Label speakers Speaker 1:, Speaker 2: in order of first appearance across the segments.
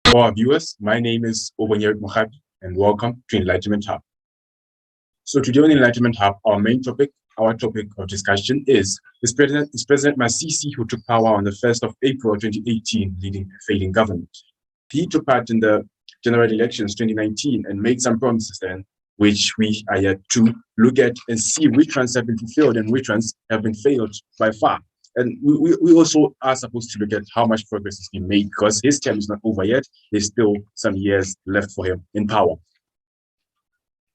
Speaker 1: For our viewers, my name is Mohabi, and welcome to Enlightenment Hub. So today on Enlightenment Hub, our topic of discussion is President Masisi, who took power on the 1st of April 2018, leading a failing government. He took part in the general elections 2019 and made some promises then, which we are yet to look at and see which ones have been fulfilled and which ones have been failed by far. And we also are supposed to look at how much progress has been made, because his term is not over yet. There's still some years left for him in power.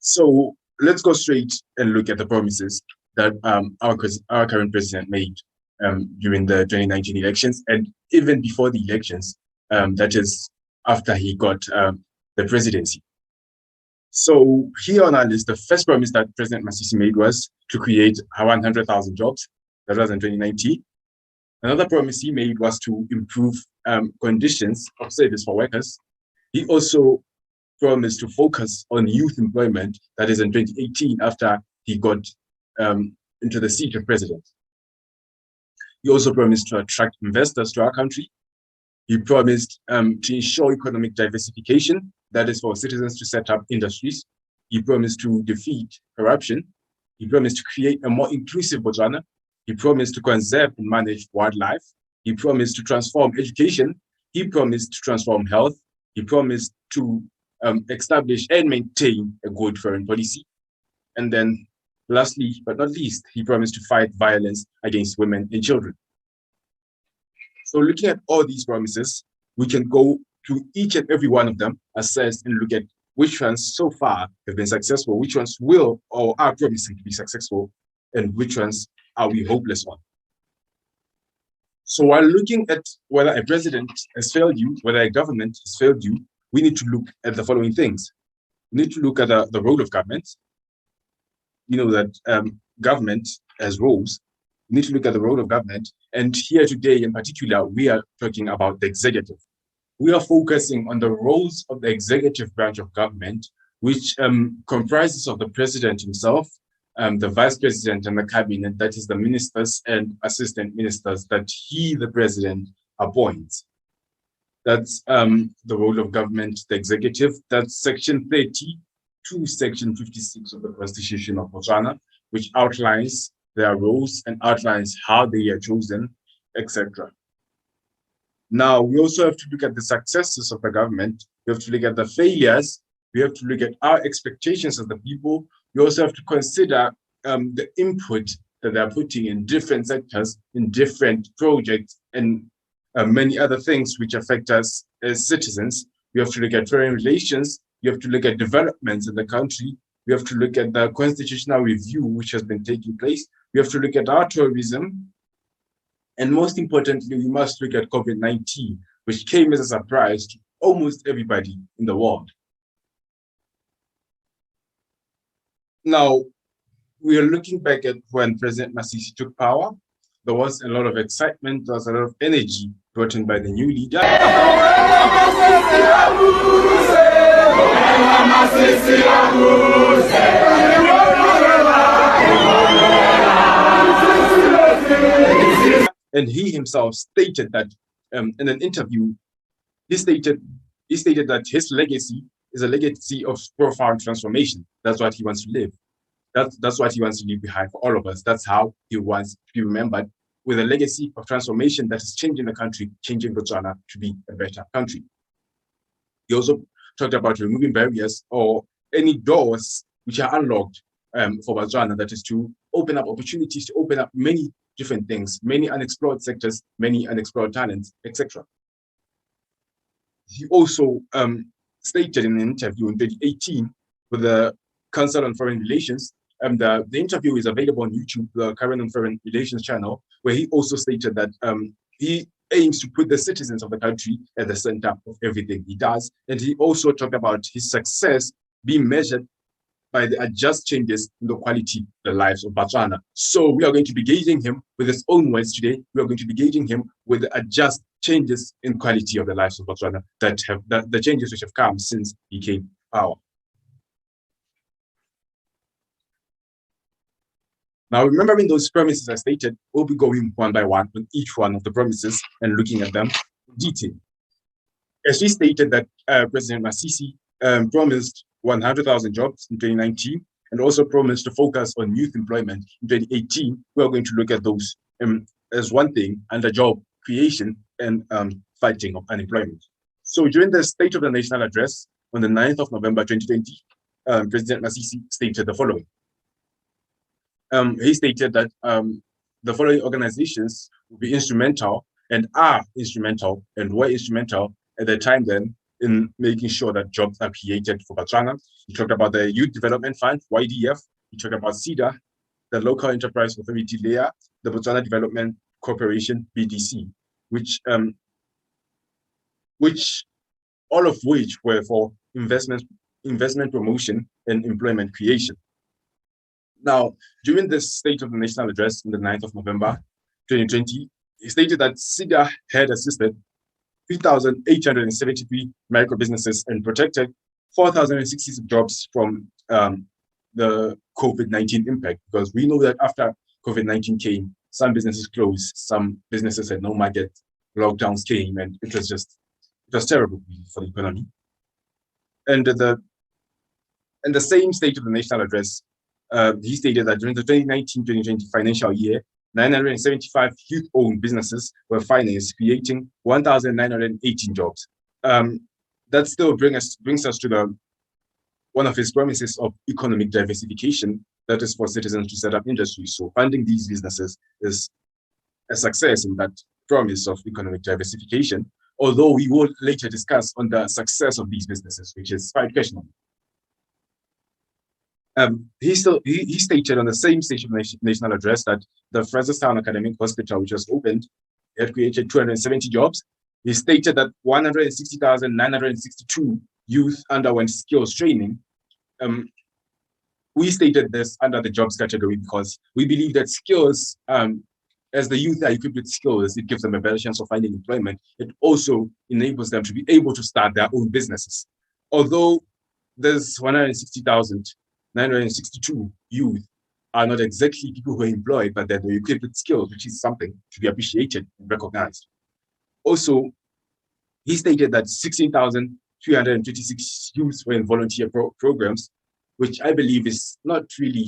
Speaker 1: So let's go straight and look at the promises that our current president made during the 2019 elections, and even before the elections, that is after he got the presidency. So here on our list, the first promise that President Masisi made was to create 100,000 jobs. That was in 2019. Another promise he made was to improve conditions of service for workers. He also promised to focus on youth employment. That is in 2018, after he got into the seat of president. He also promised to attract investors to our country. He promised to ensure economic diversification, that is for citizens to set up industries. He promised to defeat corruption. He promised to create a more inclusive Botswana. He promised to conserve and manage wildlife. He promised to transform education. He promised to transform health. He promised to establish and maintain a good foreign policy. And then lastly, but not least, he promised to fight violence against women and children. So looking at all these promises, we can go to each and every one of them, assess and look at which ones so far have been successful, which ones will or are promising to be successful, and which ones are we hopeless on. So while looking at whether a president has failed you, whether a government has failed you, we need to look at the following things. We need to look at the role of government. You know that government has roles. We need to look at the role of government. And here today in particular, we are talking about the executive. We are focusing on the roles of the executive branch of government, which comprises of the president himself, the vice president and the cabinet, that is the ministers and assistant ministers that he, the president, appoints. That's the role of government, the executive. That's section 30 to section 56 of the Constitution of Botswana, which outlines their roles and outlines how they are chosen, etc. Now, we also have to look at the successes of the government. We have to look at the failures. We have to look at our expectations as the people. We also have to consider the input that they're putting in different sectors, in different projects, and many other things which affect us as citizens. We have to look at foreign relations. We have to look at developments in the country. We have to look at the constitutional review which has been taking place. We have to look at our tourism. And most importantly, we must look at COVID-19, which came as a surprise to almost everybody in the world. Now, we are looking back at when President Masisi took power. There was a lot of excitement, there was a lot of energy brought in by the new leader. And he himself stated that in an interview, he stated that his legacy is a legacy of profound transformation. That's what he wants to live. That's what he wants to leave behind for all of us. That's how he wants to be remembered, with a legacy of transformation that is changing the country, changing Botswana to be a better country. He also talked about removing barriers or any doors which are unlocked for Botswana, that is to open up opportunities, to open up many different things, many unexplored sectors, many unexplored talents, etc. He also stated in an interview in 2018 with the Council on Foreign Relations, the interview is available on YouTube, the Current on Foreign Relations channel, where he also stated that he aims to put the citizens of the country at the center of everything he does. And he also talked about his success being measured by the adjust changes in the quality of the lives of Botswana. So we are going to be gauging him with his own words today. We are going to be gauging him with the adjust changes in quality of the lives of Botswana, the changes which have come since he came power. Now, remembering those promises I stated, we'll be going one by one on each one of the promises and looking at them in detail. As we stated that President Masisi promised 100,000 jobs in 2019 and also promised to focus on youth employment in 2018, we are going to look at those as one thing under job creation and fighting of unemployment. So during the State of the National Address on the 9th of November 2020, President Masisi stated the following. He stated that the following organizations will be instrumental and are instrumental and were instrumental at the time then in making sure that jobs are created for Botswana. He talked about the Youth Development Fund, YDF. He talked about SEDA, the Local Enterprise Authority layer, the Botswana Development Corporation, BDC, which all of which were for investment promotion and employment creation. Now, during this State of the National Address on the 9th of November 2020, he stated that SEDA had assisted 3,873 micro businesses and protected 4,066 jobs from the COVID-19 impact, because we know that after COVID-19 came, some businesses closed, some businesses had no market, lockdowns came, and it was terrible for the economy. And the same State of the National Address, he stated that during the 2019-2020 financial year, 975 youth-owned businesses were financed, creating 1,918 jobs. That still brings us to one of his promises of economic diversification, that is for citizens to set up industries. So funding these businesses is a success in that promise of economic diversification, although we will later discuss on the success of these businesses, which is quite questionable. He stated on the same State of the National Address that the Fraserstown Academic Hospital, which was opened, had created 270 jobs. He stated that 160,962 youth underwent skills training. We stated this under the jobs category because we believe that skills, as the youth are equipped with skills, it gives them a better chance of finding employment. It also enables them to be able to start their own businesses. Although there's 160,962 youth are not exactly people who are employed, but they're equipped with skills, which is something to be appreciated and recognized. Also, he stated that 16,326 youths were in volunteer programs, which I believe is not really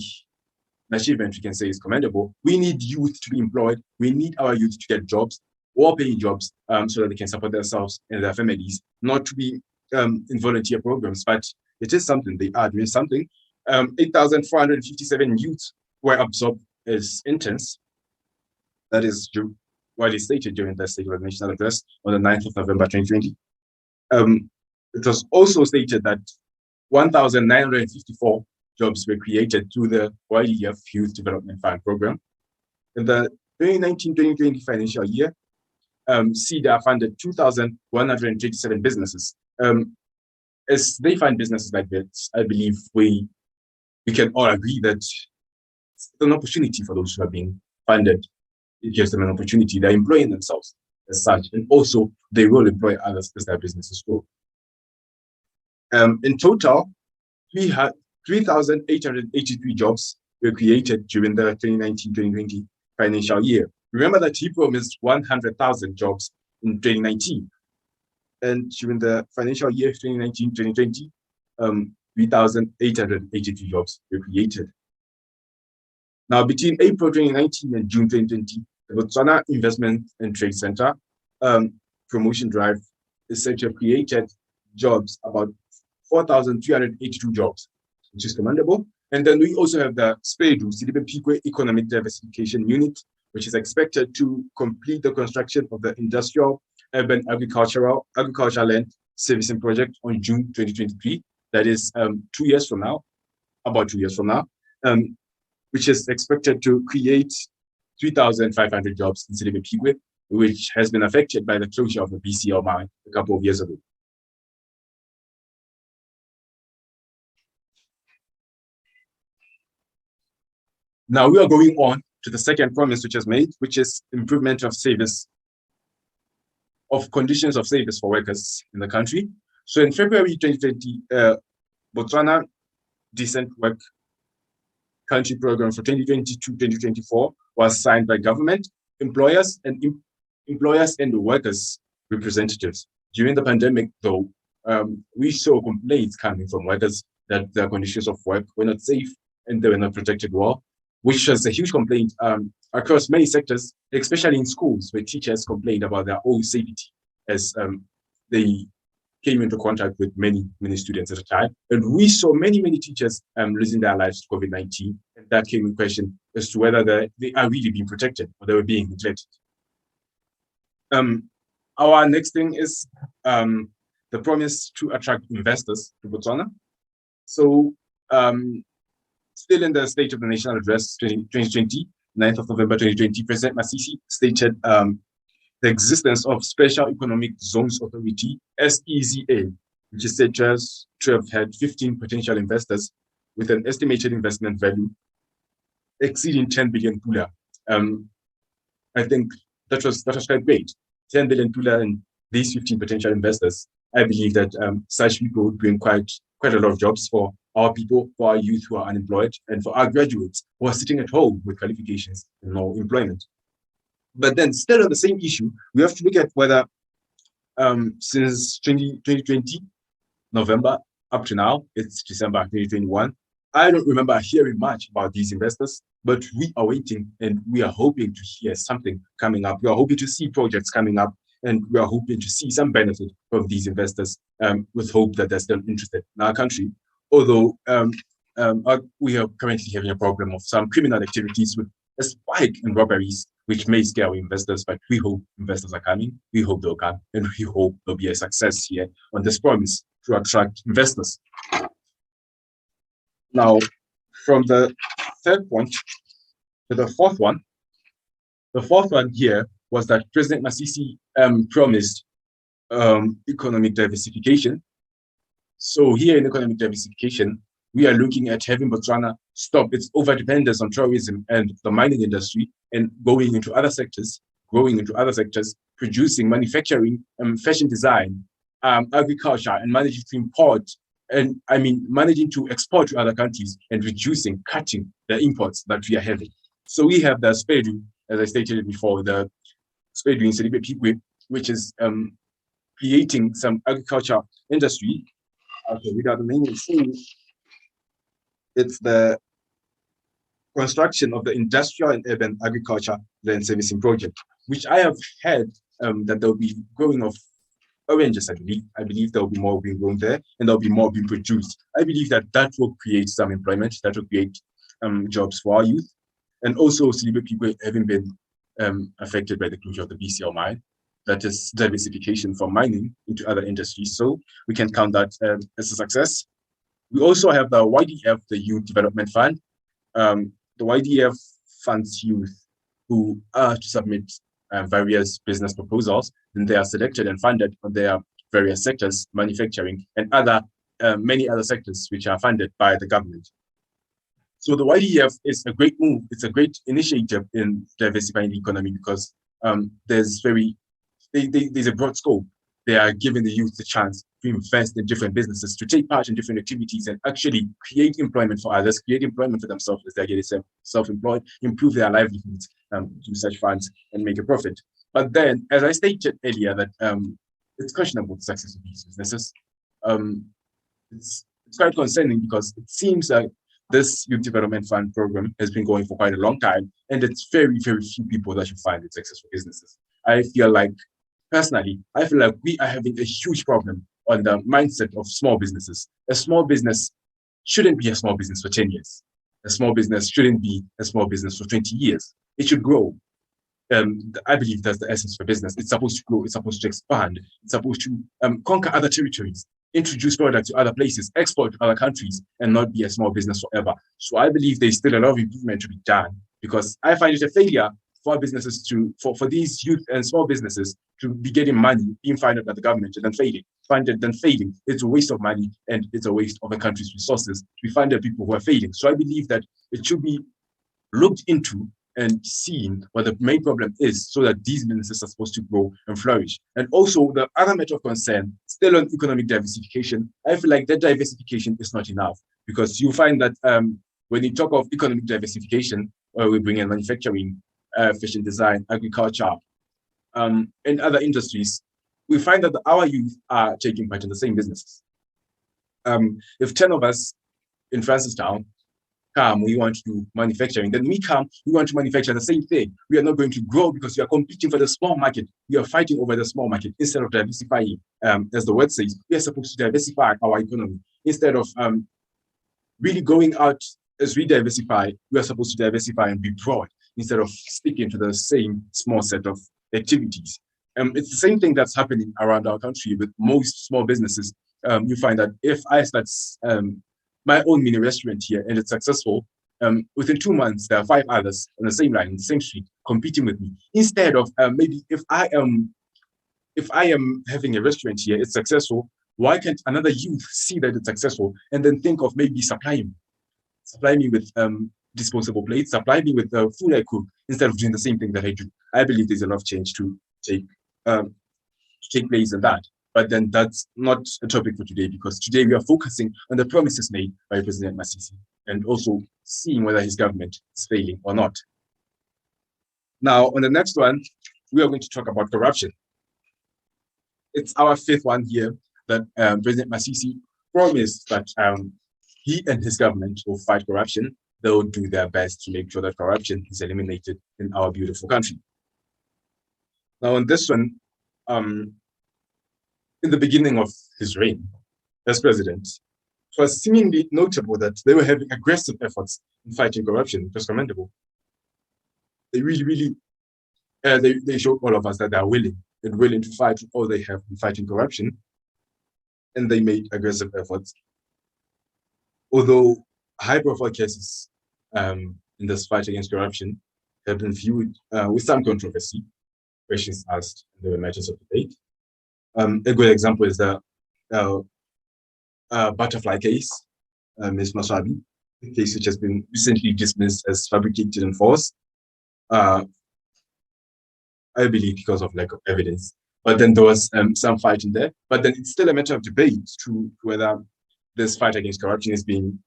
Speaker 1: an achievement we can say is commendable. We need youth to be employed. We need our youth to get jobs, well-paying jobs, so that they can support themselves and their families, not to be in volunteer programs, but it is something. They are doing something. 8,457 youths were absorbed as interns. That is what is stated during the State of the National Address on the 9th of November 2020. It was also stated that 1,954 jobs were created through the YDF Youth Development Fund program. In the 2019-2020 financial year, SEDA funded 2,127 businesses. As they find businesses like that, I believe we can all agree that it's an opportunity for those who are being funded. It gives them an opportunity. They're employing themselves as such, and also they will employ others as their businesses grow. In total, 3,883 jobs were created during the 2019-2020 financial year. Remember that he promised 100,000 jobs in 2019. And during the financial year 2019-2020, 3,883 jobs were created. Now, between April 2019 and June 2020, the Botswana Investment and Trade Center promotion drive is said to have created jobs, about 4,382 jobs, which is commendable. And then we also have the SPEDU, Sidibe Pikwe Economic Diversification Unit, which is expected to complete the construction of the Industrial Urban Agricultural Land Servicing Project on June 2023. That is 2 years from now, about 2 years from now, which is expected to create 3,500 jobs in Sidibe Pikwe, which has been affected by the closure of the BCL mine a couple of years ago. Now we are going on to the second promise which is made, which is improvement of service, of conditions of service for workers in the country. So in February 2020, Botswana Decent Work country program for 2022-2024 was signed by government, employers, and employers and workers representatives. During the pandemic, though, we saw complaints coming from workers that their conditions of work were not safe and they were not protected well, which was a huge complaint across many sectors, especially in schools, where teachers complained about their own safety as they came into contact with many students at a time. And we saw many teachers losing their lives to COVID-19. And that came in question as to whether they are really being protected or they were being neglected. Our next thing is the promise to attract investors to Botswana. So still in the State of the National Address 2020, 9th of November 2020, President Masisi stated the existence of Special Economic Zones Authority, SEZA, which is said to have had 15 potential investors with an estimated investment value exceeding 10 billion pula. I think that was quite great. 10 billion pula and these 15 potential investors. I believe that such people would bring quite a lot of jobs for our people, for our youth who are unemployed, and for our graduates who are sitting at home with qualifications and no employment. But then still on the same issue, we have to look at whether since 2020, November up to now, it's December 2021, I don't remember hearing much about these investors, but we are waiting and we are hoping to hear something coming up. We are hoping to see projects coming up and we are hoping to see some benefit from these investors with hope that they're still interested in our country. Although we are currently having a problem of some criminal activities with a spike in robberies, which may scare our investors, but we hope investors are coming. We hope they'll come, and we hope there'll be a success here on this promise to attract investors. Now, from the third point to the fourth one here was that President Masisi promised economic diversification. So here in economic diversification, we are looking at having Botswana stop its overdependence on tourism and the mining industry and going into other sectors, producing manufacturing, fashion design, agriculture, and managing to import, and managing to export to other countries and cutting the imports that we are having. So we have the SPEDU, as I stated before, the SPEDU in Selibe, which is creating some agriculture industry. Okay, without the name, it's the construction of the industrial and urban agriculture land servicing project, which I have heard that there will be growing of oranges. I believe there will be more being grown there, and there will be more being produced. I believe that will create some employment, that will create jobs for our youth, and also Selibe people having been affected by the closure of the BCL mine. That is diversification from mining into other industries. So we can count that as a success. We also have the YDF, the Youth Development Fund. The YDF funds youth who are to submit various business proposals, and they are selected and funded on their various sectors, manufacturing and many other sectors which are funded by the government. So the YDF is a great move. It's a great initiative in diversifying the economy because there's a broad scope. They are giving the youth the chance to invest in different businesses, to take part in different activities and actually create employment for others, create employment for themselves as they get self-employed, improve their livelihoods through such funds and make a profit. But then, as I stated earlier, that it's questionable the success of these businesses. It's quite concerning because it seems like this Youth Development Fund program has been going for quite a long time, and it's very few people that you find in successful businesses. Personally, I feel like we are having a huge problem on the mindset of small businesses. A small business shouldn't be a small business for 10 years. A small business shouldn't be a small business for 20 years. It should grow. I believe that's the essence for business. It's supposed to grow. It's supposed to expand. It's supposed to conquer other territories, introduce products to other places, export to other countries, and not be a small business forever. So I believe there's still a lot of improvement to be done because I find it a failure for businesses for these youth and small businesses to be getting money, being funded by the government and then failing. It's a waste of money and it's a waste of the country's resources to fund the people who are failing. So I believe that it should be looked into and seen what the main problem is so that these businesses are supposed to grow and flourish. And also the other matter of concern, still on economic diversification, I feel like that diversification is not enough because you find that when you talk of economic diversification, we bring in manufacturing, fashion design, agriculture, and other industries, we find that our youth are taking part in the same businesses. If 10 of us in Francistown come, we want to do manufacturing, then we come, we want to manufacture the same thing. We are not going to grow because we are competing for the small market. We are fighting over the small market instead of diversifying. As the word says, we are supposed to diversify our economy. Instead of really going out as we diversify, we are supposed to diversify and be broad instead of sticking to the same small set of activities. It's the same thing that's happening around our country with most small businesses. You find that if I start my own mini restaurant here and it's successful, within 2 months, there are 5 others on the same line, on the same street, competing with me. Instead of maybe if I am having a restaurant here, it's successful, why can't another youth see that it's successful and then think of maybe supply me with disposable plates, supply me with the food I cook instead of doing the same thing that I do. I believe there's a lot of change to take place in that. But then that's not a topic for today, because today we are focusing on the promises made by President Masisi and also seeing whether his government is failing or not. Now, on the next one, we are going to talk about corruption. It's our 5th one here that President Masisi promised that he and his government will fight corruption. They'll do their best to make sure that corruption is eliminated in our beautiful country. Now, on this one, in the beginning of his reign as president, it was seemingly notable that they were having aggressive efforts in fighting corruption, which was commendable. They really, they showed all of us that they are willing to fight all they have in fighting corruption, and they made aggressive efforts. Although high-profile cases in this fight against corruption have been viewed with some controversy, questions asked, and there were matters of debate. A good example is the butterfly case, Ms. Maswabi, a case which has been recently dismissed as fabricated and false, I believe because of lack of evidence. But then there was some fight in there. But then it's still a matter of debate to whether this fight against corruption is being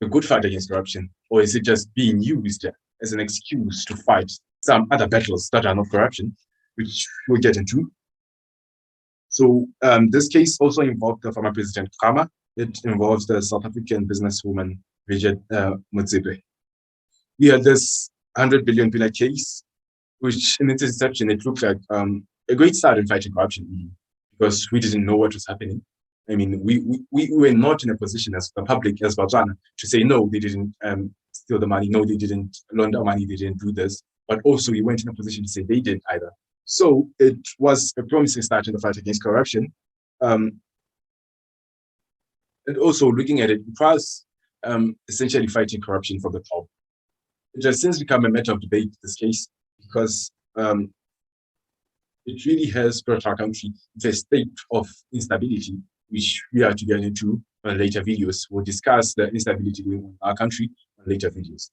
Speaker 1: a good fight against corruption, or is it just being used as an excuse to fight some other battles that are not corruption, which we'll get into. So this case also involved the former President Khama. It involves the South African businesswoman Bridget Motsepe. We had this 100 billion pillar case, which in its inception, it looked like a great start in fighting corruption, because we didn't know what was happening. I mean, we were not in a position as the public, as Botswana, to say, no, they didn't steal the money, no, they didn't launder money, they didn't do this. But also we weren't in a position to say they did either. So it was a promising start in the fight against corruption. And also looking at it, it was essentially fighting corruption from the top. It has since become a matter of debate, this case, because it really has brought our country to a state of instability, which we are to get into on later videos. We'll discuss the instability going on in our country on later videos.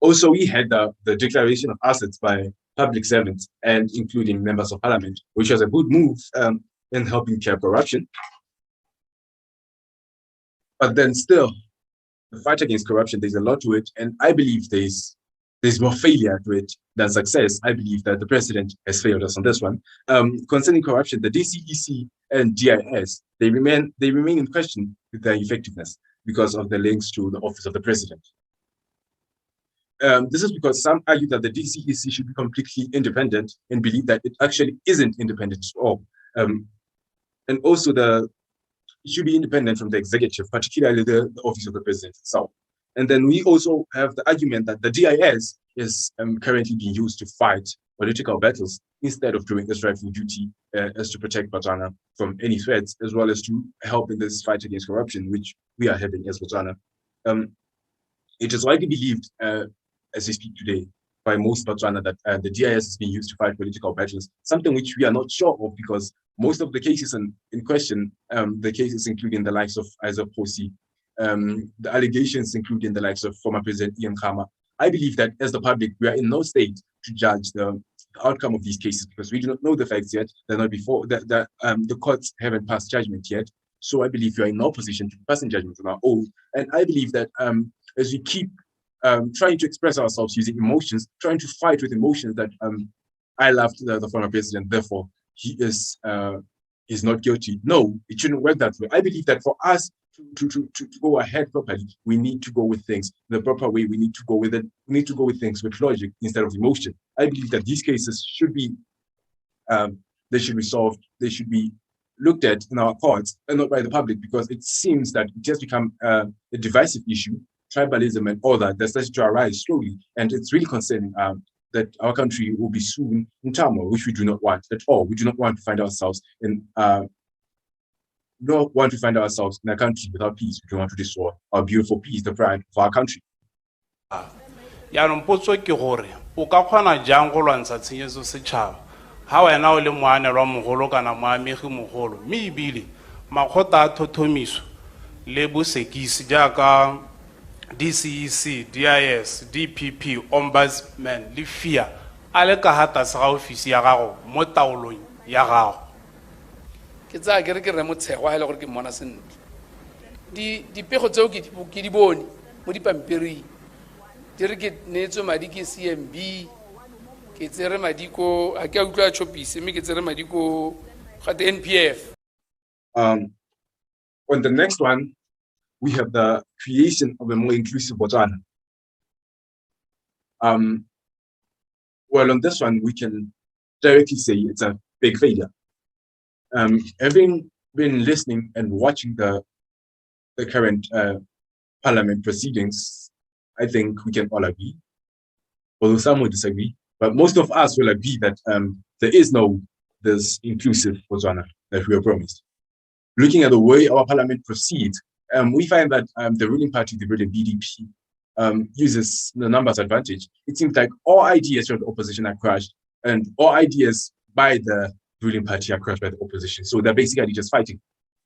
Speaker 1: Also, we had the declaration of assets by public servants and including members of parliament, which was a good move in helping curb corruption. But then still, the fight against corruption, there's a lot to it. And I believe there's more failure to it than success. I believe that the president has failed us on this one. Concerning corruption, the DCEC and DIS, they remain in question with their effectiveness because of the links to the office of the president. This is because some argue that the DCEC should be completely independent and believe that it actually isn't independent at all. And also it should be independent from the executive, particularly the office of the president itself. And then we also have the argument that the DIS is currently being used to fight political battles instead of doing its rightful duty as to protect Botswana from any threats, as well as to help in this fight against corruption, which we are having as Botswana. It is widely believed, as we speak today, by most Botswana that the DIS is being used to fight political battles, something which we are not sure of, because most of the cases in question, the cases including the likes of Isaac Posi, the allegations including the likes of former President Ian Khama, I believe that as the public, we are in no state to judge the outcome of these cases because we do not know the facts yet. They're not before the courts haven't passed judgment yet. So I believe we are in no position to pass in judgment on our own. And I believe that as we keep trying to express ourselves using emotions, trying to fight with emotions that I loved the former president, therefore he is not guilty. No, it shouldn't work that way. I believe that for us to go ahead properly, we need to go with things the proper way. We need to go with it. We need to go with things with logic instead of emotion. I believe that these cases should be they should be solved. They should be looked at in our courts and not by the public, because it seems that it has become a divisive issue. Tribalism and all that starts to arise slowly, and it's really concerning that our country will be soon in turmoil, which we do not want at all. We do not want to find ourselves in a country without peace. We don't want to destroy our beautiful peace, the pride of our country.
Speaker 2: Yaanong potso ke gore o ka kgona jang go lwantsha tshenyeso setšhaba ha wena o le moanelwa mogolo kana moamegi mogolo, mme ebile makgotla a thothomiso le bosekisi jaaka DCEC, DIS, DPP, Ombudsman le FIA a le ka ga tlase ga ofisi ya gago mo taolong ya gago?
Speaker 3: Ke tsaya ke re ke re motshego a ile gore ke mmona sentle dipego tseo ke di bone mo dipampiring di re ke neetswe madi ke CMB, ke tsere madi ko a ke a utlwa chopise, mme ke tsere madi ko ga the NPF.
Speaker 1: On the next one, we have the creation of a more inclusive Botswana. Well, on this one, we can directly say it's a big failure. Having been listening and watching the current parliament proceedings, I think we can all agree, although some will disagree, but most of us will agree that there is no this inclusive Botswana that we were promised. Looking at the way our parliament proceeds, we find that the ruling party, the ruling BDP, uses the numbers advantage. It seems like all ideas from the opposition are crushed, and all ideas by the ruling party are crushed by the opposition. So they're basically just fighting.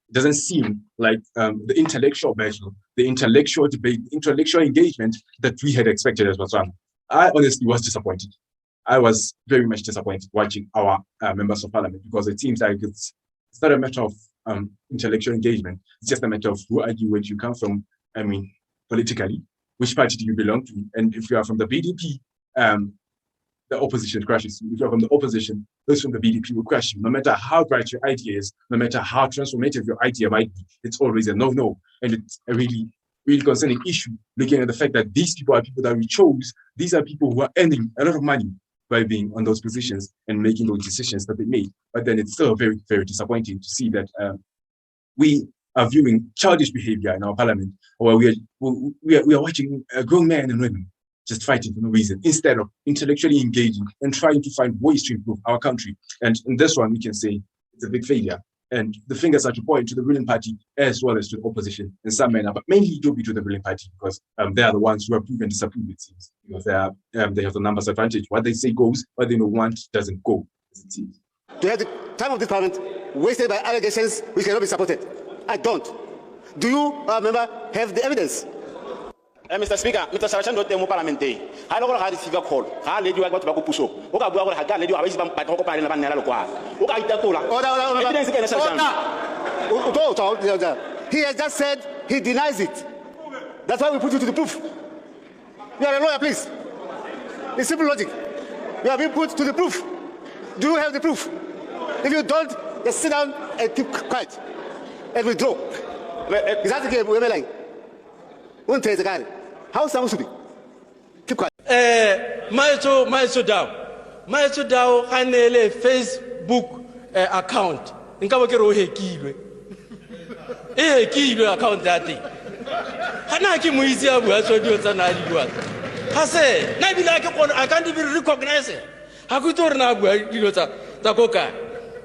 Speaker 1: It doesn't seem like the intellectual battle, the intellectual debate, intellectual engagement that we had expected as Botswana. I honestly was disappointed. I was very much disappointed watching our members of parliament, because it seems like it's not a matter of intellectual engagement. It's just a matter of who are you, where do you come from, I mean, politically, which party do you belong to? And if you are from the BDP, the opposition crashes you. If you're from the opposition, those from the BDP will crash you. No matter how bright your idea is, no matter how transformative your idea might be, it's always a no-no. And it's a really, really concerning issue, looking at the fact that these people are people that we chose. These are people who are earning a lot of money by being on those positions and making those decisions that they made. But then it's still very, very disappointing to see that we are viewing childish behavior in our parliament, where we are watching grown men and women just fighting for no reason, instead of intellectually engaging and trying to find ways to improve our country. And in this one, we can say it's a big failure. And the fingers are to point to the ruling party as well as to the opposition in some manner, but mainly it will be to the ruling party, because they are the ones who approve and disapprove, it seems, because they have the numbers advantage. What they say goes, what they don't want doesn't go, as it seems.
Speaker 4: To have the time of this parliament wasted by allegations which cannot be supported. I don't. Do you, member, have the evidence? Mr. Speaker, Mr. Sarachan don't tell parliament day. I don't have receive a call. I led you about to puso. Okay, go ahead. I led you away from Patoko and Vanilla. Okay, he has just said he denies it. That's why we put you to the proof. You are a lawyer, please. It's simple logic. You are being put to the proof. Do you have the proof? If you don't, just sit down and keep quiet and withdraw. Is that the game? We're like, one take the guy. How someone should be? Keep quiet.
Speaker 5: Maestro Dow, Hanele Facebook account. Nkabo ke ro hekilwe. Hekilwe account that thing. Hana ke moitsi a bua so dio tsana di bua. Ha se, na bila ke kgona I can't even recognize it. Ha go tsore na bua dilo tsa koka.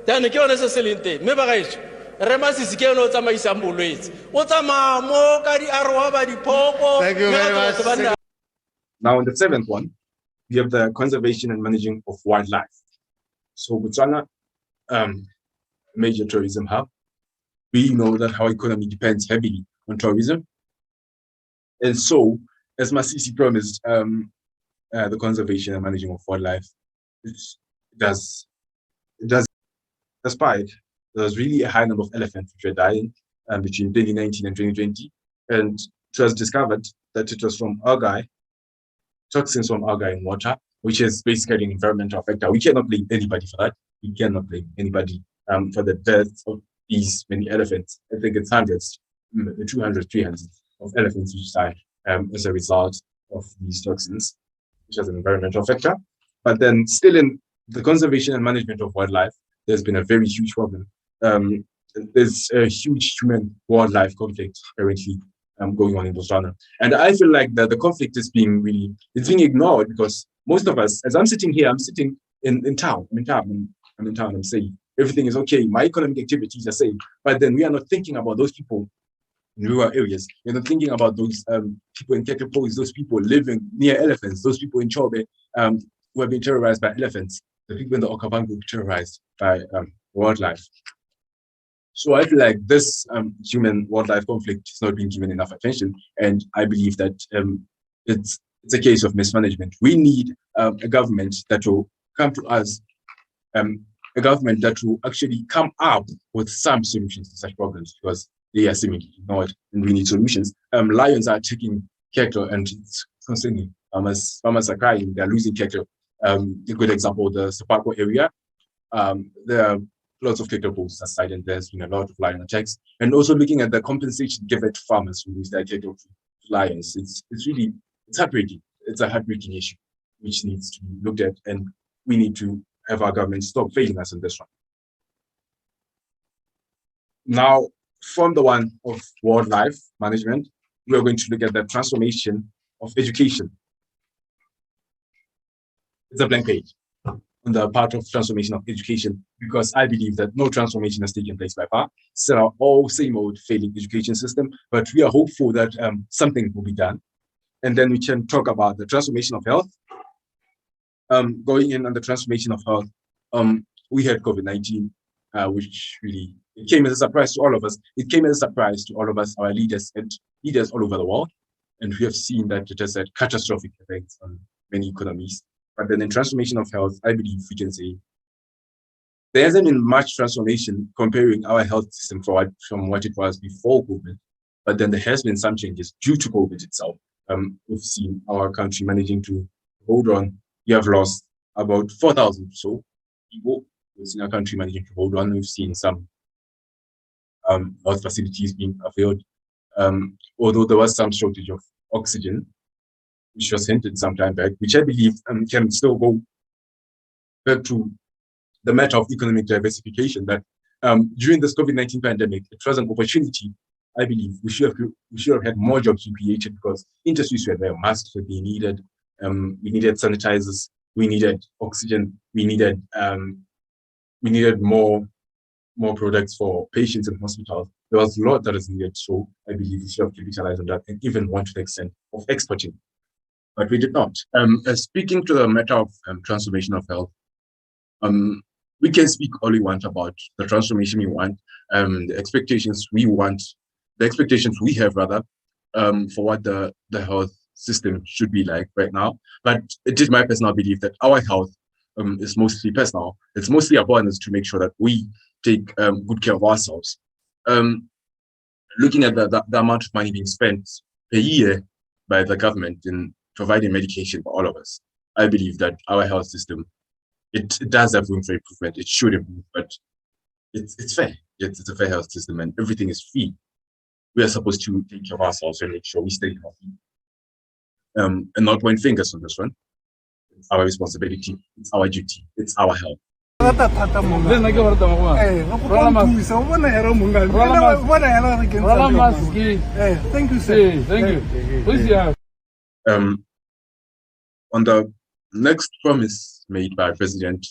Speaker 5: Tane ke ona se selente. Me ba gaitso. Masisi ke no tsamaisa mbolwetse. O tsama mo ka di arwa ba di phoko.
Speaker 4: Thank you very much.
Speaker 1: Now, on the seventh one, we have the conservation and managing of wildlife. So Botswana, major tourism hub. We know that our economy depends heavily on tourism. And so, as Masisi promised, the conservation and managing of wildlife, it does. Despite there's really a high number of elephants which were dying between 2019 and 2020. And it was discovered that it was from algae, toxins from algae in water, which is basically an environmental factor. We cannot blame anybody for that. We cannot blame anybody for the death of these many elephants. I think it's hundreds, 200, 300 of elephants each time as a result of these toxins, which is an environmental factor. But then still in the conservation and management of wildlife, there's been a very huge problem. There's a huge human-wildlife conflict currently going on in Botswana. And I feel like that the conflict is being ignored because most of us, as I'm sitting here, I'm sitting in town. I'm in town, I'm safe. Everything is okay. My economic activities are safe. But then we are not thinking about those people in rural areas. We're not thinking about those people in cattle posts, those people living near elephants, those people in Chobe who have been terrorized by elephants, the people in the Okavango terrorized by wildlife. So I feel like this human-wildlife conflict is not being given enough attention, and I believe that it's a case of mismanagement. We need a government that will come to us, a government that will actually come up with some solutions to such problems because they are seemingly ignored, and we need solutions. Lions are taking cattle, and it's concerning. Farmers are crying; they are losing cattle. A good example, the Sepako area. There are lots of cattle posts aside, and there's been a lot of lion attacks. And also looking at the compensation given to farmers who lose their cattle to lions, it's heartbreaking. It's a heartbreaking issue which needs to be looked at, and we need to have our government stop failing us in this one. Now, from the one of wildlife management, we are going to look at the transformation of education. It's a blank page on the part of transformation of education, because I believe that no transformation has taken place by far. Still our all same old failing education system, but we are hopeful that something will be done. And then we can talk about the transformation of health. Going in on the transformation of health, we had COVID-19, which really it came as a surprise to all of us. It came as a surprise to all of us, our leaders and leaders all over the world. And we have seen that it has had catastrophic effects on many economies. But then in transformation of health, I believe we can say there hasn't been much transformation comparing our health system from what it was before COVID. But then there has been some changes due to COVID itself. We've seen our country managing to hold on. We have lost about 4,000 or so people. We've seen our country managing to hold on. We've seen some health facilities being availed. Although there was some shortage of oxygen, which was hinted some time back, which I believe can still go back to the matter of economic diversification, that during this COVID-19 pandemic, it was an opportunity. I believe we should have had more jobs created because industries were there, masks were being needed, we needed sanitizers, we needed oxygen, we needed more products for patients in hospitals. There was a lot that is needed, so I believe we should have capitalized on that and even went to the extent of exporting. But we did not. Speaking to the matter of transformation of health, we can speak all we want about the transformation we want, the expectations we have rather, for what the health system should be like right now. But it is my personal belief that our health is mostly personal. It's mostly about us to make sure that we take good care of ourselves. Looking at the amount of money being spent per year by the government in providing medication for all of us, I believe that our health system, it does have room for improvement. It should improve, but it's fair. It's a fair health system and everything is free. We are supposed to take care of ourselves and make sure we stay healthy. And not point fingers on this one. It's our responsibility. It's our duty. It's our health.
Speaker 6: Thank you, sir. Thank you. Please,
Speaker 1: on the next promise made by President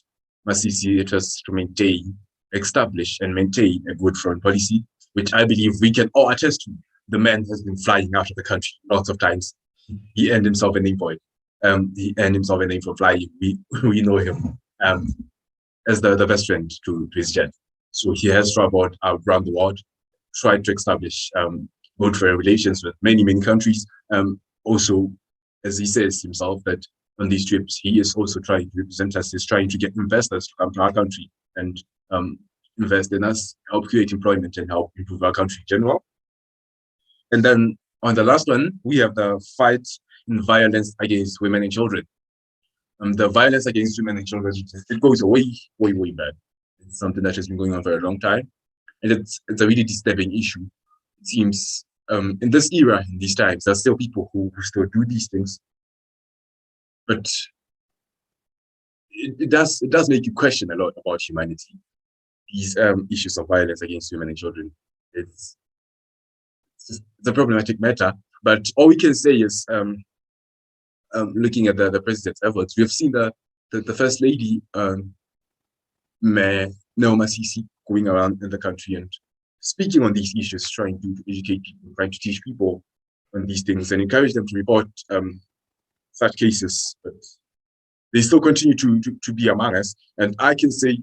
Speaker 1: Masisi, it was to establish and maintain a good foreign policy, which I believe we can all attest to. The man has been flying out of the country lots of times. He earned himself a name for it. He earned himself a name for flying. We know him as the best friend to his jet. So he has traveled around the world, tried to establish good foreign relations with many, many countries. Also, as he says himself, that on these trips, he is also trying to represent us. He's trying to get investors to come to our country and invest in us, help create employment and help improve our country in general. And then On the last one, we have the fight in violence against women and children. The violence against women and children, it goes way, way, way back. It's something that has been going on for a long time. And it's a really disturbing issue. It seems in this era, in these times, there's still people who still do these things. But it does make you question a lot about humanity. These issues of violence against women and children. It's a problematic matter. But all we can say is, looking at the president's efforts, we have seen the First Lady, Masisi, going around in the country and speaking on these issues, trying to educate people, trying to teach people on these things and encourage them to report such cases. But they still continue to be among us. And I can say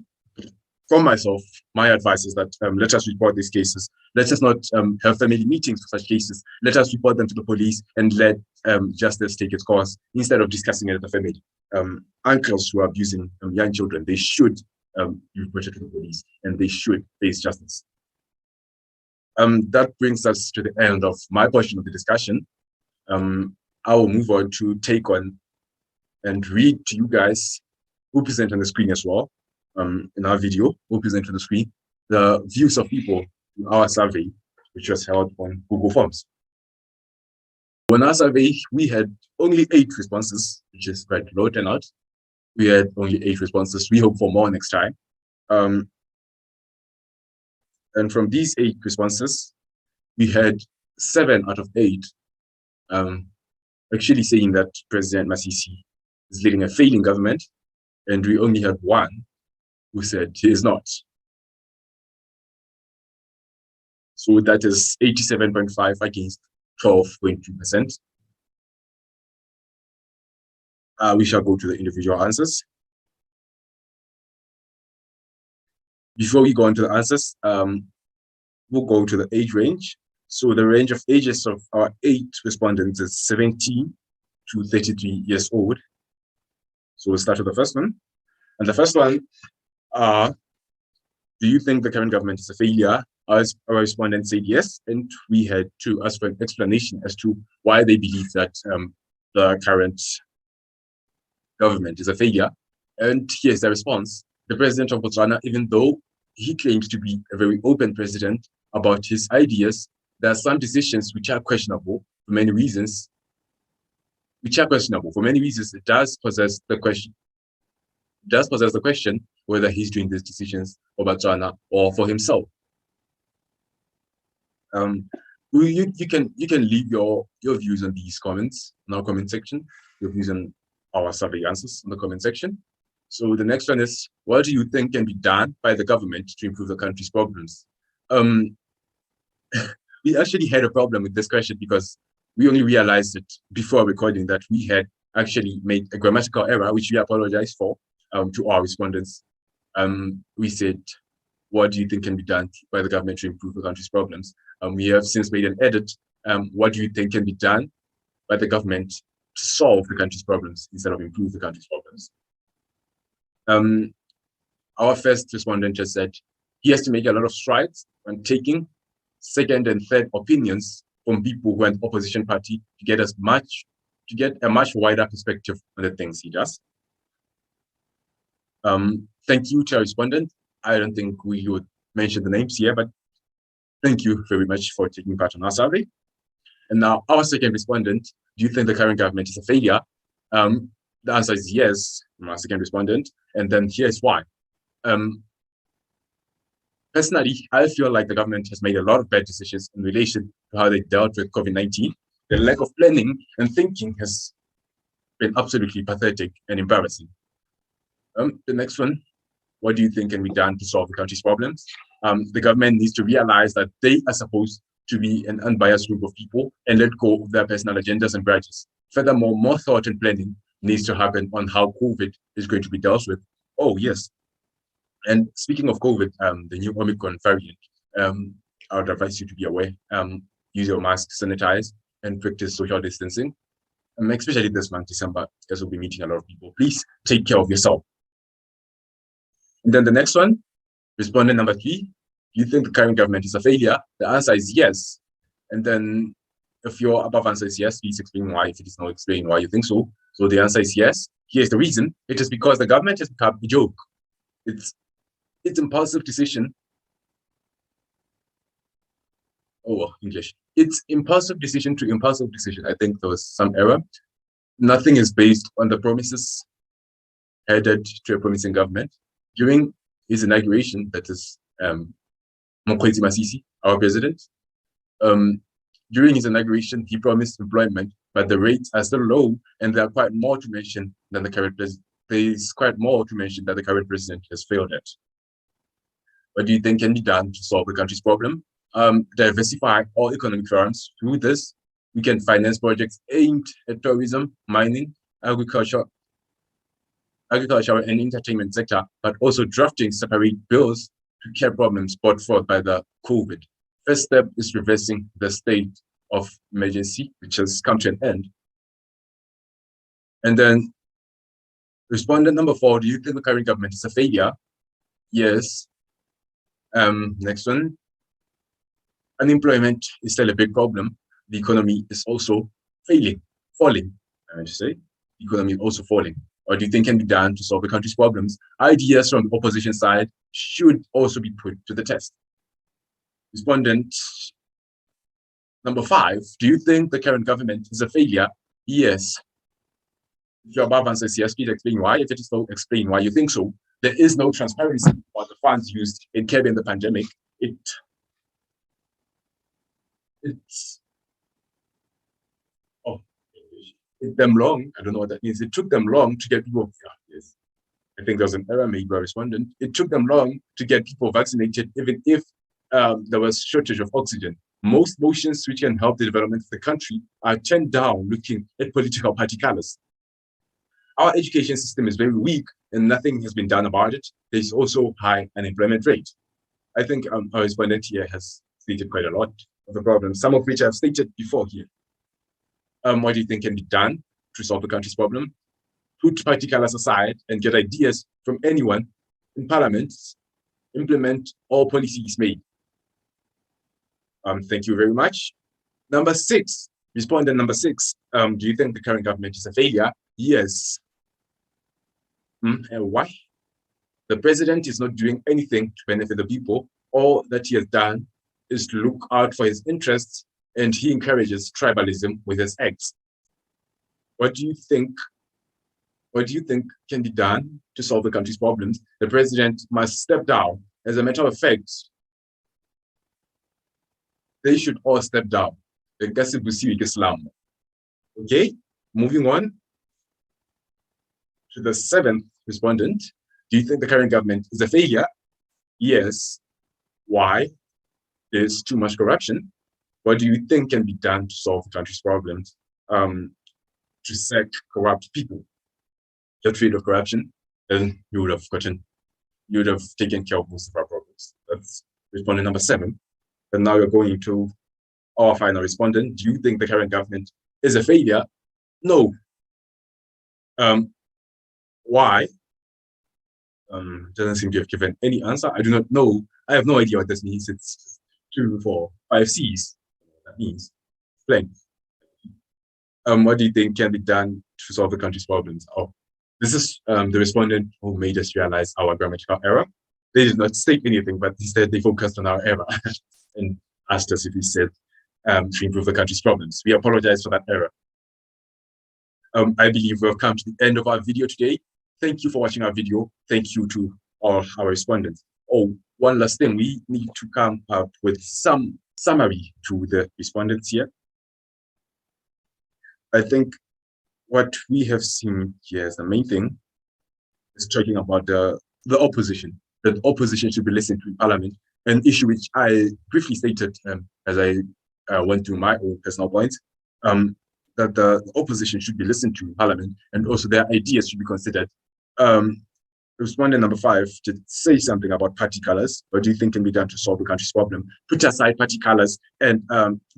Speaker 1: for myself, my advice is that let us report these cases. Let us not have family meetings for such cases. Let us report them to the police and let justice take its course instead of discussing it at the family. Uncles who are abusing young children, they should be reported to the police and they should face justice. That brings us to the end of my portion of the discussion. I will move on to take on and read to you guys who present on the screen as well. In our video, we'll present on the screen the views of people in our survey, which was held on Google Forms. On our survey, we had only 8 responses, which is quite low turnout. We had only 8 responses. We hope for more next time. And from these 8 responses, we had 7 out of 8 actually saying that President Masisi is leading a failing government, and we only had 1 who said he is not. So that is 87.5 against 12.2%. We shall go to the individual answers. Before we go on to the answers, we'll go to the age range. So the range of ages of our 8 respondents is 17 to 33 years old. So we'll start with the first one. And the first one, do you think the current government is a failure? Our respondents said yes, and we had to ask for an explanation as to why they believe that the current government is a failure. And here's the response. The president of Botswana, even though he claims to be a very open president about his ideas, there are some decisions which are questionable for many reasons. It does possess the question whether he's doing these decisions for Botswana or for himself. You can leave your views on these comments in our comment section, your views on our survey answers in the comment section. So the next one is, what do you think can be done by the government to improve the country's problems? We actually had a problem with this question because we only realized it before recording that we had actually made a grammatical error, which we apologize for to our respondents. We said, what do you think can be done by the government to improve the country's problems? We have since made an edit. What do you think can be done by the government to solve the country's problems instead of improve the country's problems? Our first respondent just said he has to make a lot of strides on taking second and third opinions from people who are in the opposition party to get a much wider perspective on the things he does. Thank you to our respondent. I don't think we would mention the names here, but thank you very much for taking part in our survey. And now our second respondent, do you think the current government is a failure? The answer is yes, from our second respondent, and then here's why. Personally, I feel like the government has made a lot of bad decisions in relation to how they dealt with COVID-19. The lack of planning and thinking has been absolutely pathetic and embarrassing. The next one, what do you think can be done to solve the country's problems? The government needs to realize that they are supposed to be an unbiased group of people and let go of their personal agendas and grudges. Furthermore, more thought and planning needs to happen on how COVID is going to be dealt with. Oh, yes. And speaking of COVID, the new Omicron variant, I would advise you to be aware. Use your mask, sanitize, and practice social distancing. Especially this month, December, as we'll be meeting a lot of people. Please take care of yourself. And then the next one, respondent number 3, do you think the current government is a failure? The answer is yes. And then if your above answer is yes, please explain why. If it is not, explain why you think so. So the answer is yes. Here's the reason. It is because the government has become a joke. It's impulsive decision. Oh, English. It's impulsive decision to impulsive decision. I think there was some error. Nothing is based on the promises headed to a promising government. During his inauguration, that is President Masisi, our president, during his inauguration, he promised employment, but the rates are still low, and there are quite more to mention than the current president. There is quite more to mention that the current president has failed at. What do you think can be done to solve the country's problem? Diversify all economic firms. Through this, we can finance projects aimed at tourism, mining, agriculture and entertainment sector, but also drafting separate bills to care problems brought forth by the COVID. First step is reversing the state of emergency, which has come to an end. And then respondent number 4, do you think the current government is a failure? Yes. Next one. Unemployment is still a big problem. The economy is also falling. I should say. The economy is also falling. What do you think can be done to solve the country's problems? Ideas from the opposition side should also be put to the test. Respondent number 5, do you think the current government is a failure? Yes. If your above answer is yes, please explain why. If it is so, explain why you think so. There is no transparency about the funds used in curbing the pandemic. It took them long. I don't know what that means. It took them long to get people. Yes. I think there was an error made by a respondent. It took them long to get people vaccinated, even if there was shortage of oxygen. Most motions which can help the development of the country are turned down looking at political party colors. Our education system is very weak and nothing has been done about it. There's also high unemployment rate. I think our respondent here has stated quite a lot of the problems, some of which I've stated before here. What do you think can be done to solve the country's problem? Put party colors aside and get ideas from anyone in parliament, implement all policies made. Thank you very much. Number 6, respondent number 6, do you think the current government is a failure? Yes. And why? The president is not doing anything to benefit the people. All that he has done is to look out for his interests, and he encourages tribalism with his acts. What do you think can be done to solve the country's problems? The president must step down. As a matter of fact, they should all step down. Okay, moving on to the 7th respondent. Do you think the current government is a failure? Yes. Why? There's too much corruption. What do you think can be done to solve the country's problems? To sack corrupt people, get rid of corruption, then you would have taken care of most of our problems. That's respondent number 7. And now you're going to our final respondent. Do you think the current government is a failure? No. Why? Doesn't seem to have given any answer. I do not know. I have no idea what this means. It's 2, 4, 5 C's. That means explain. What do you think can be done to solve the country's problems? Oh, this is the respondent who made us realize our grammatical error. They did not state anything, but instead they focused on our error and asked us if we said to improve the country's problems. We apologize for that error. I believe we've come to the end of our video today. Thank you for watching our video. Thank you to all our respondents. Oh, one last thing, we need to come up with some summary to the respondents here. I think what we have seen here as the main thing is talking about the opposition, that the opposition should be listened to in Parliament, an issue which I briefly stated as I went through my own personal points, that the opposition should be listened to in Parliament, and also their ideas should be considered. Respondent number 5 did say something about party colors. What do you think can be done to solve the country's problem? Put aside party colors and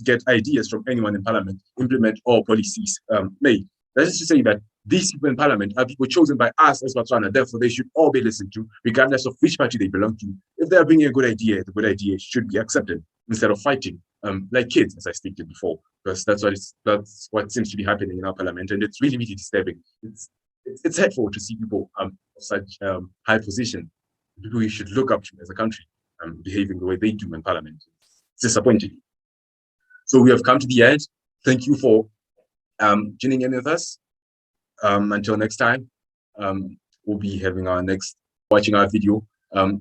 Speaker 1: get ideas from anyone in Parliament, implement all policies made. That is to say that these people in Parliament are people chosen by us as Botswana, therefore they should all be listened to, regardless of which party they belong to. If they are bringing a good idea, the good idea should be accepted instead of fighting. like kids, as I stated before, because that's what seems to be happening in our parliament, and it's really, really disturbing. It's hurtful to see people of such high position, people we should look up to as a country, behaving the way they do in parliament. It's disappointing. So we have come to the end. Thank you for tuning in with us. Until next time, we'll be having watching our video.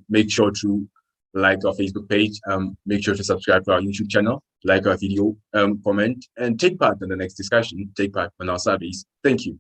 Speaker 1: Make sure to like our Facebook page. Make sure to subscribe to our YouTube channel, like our video, comment, and take part in the next discussion. Take part in our surveys. Thank you.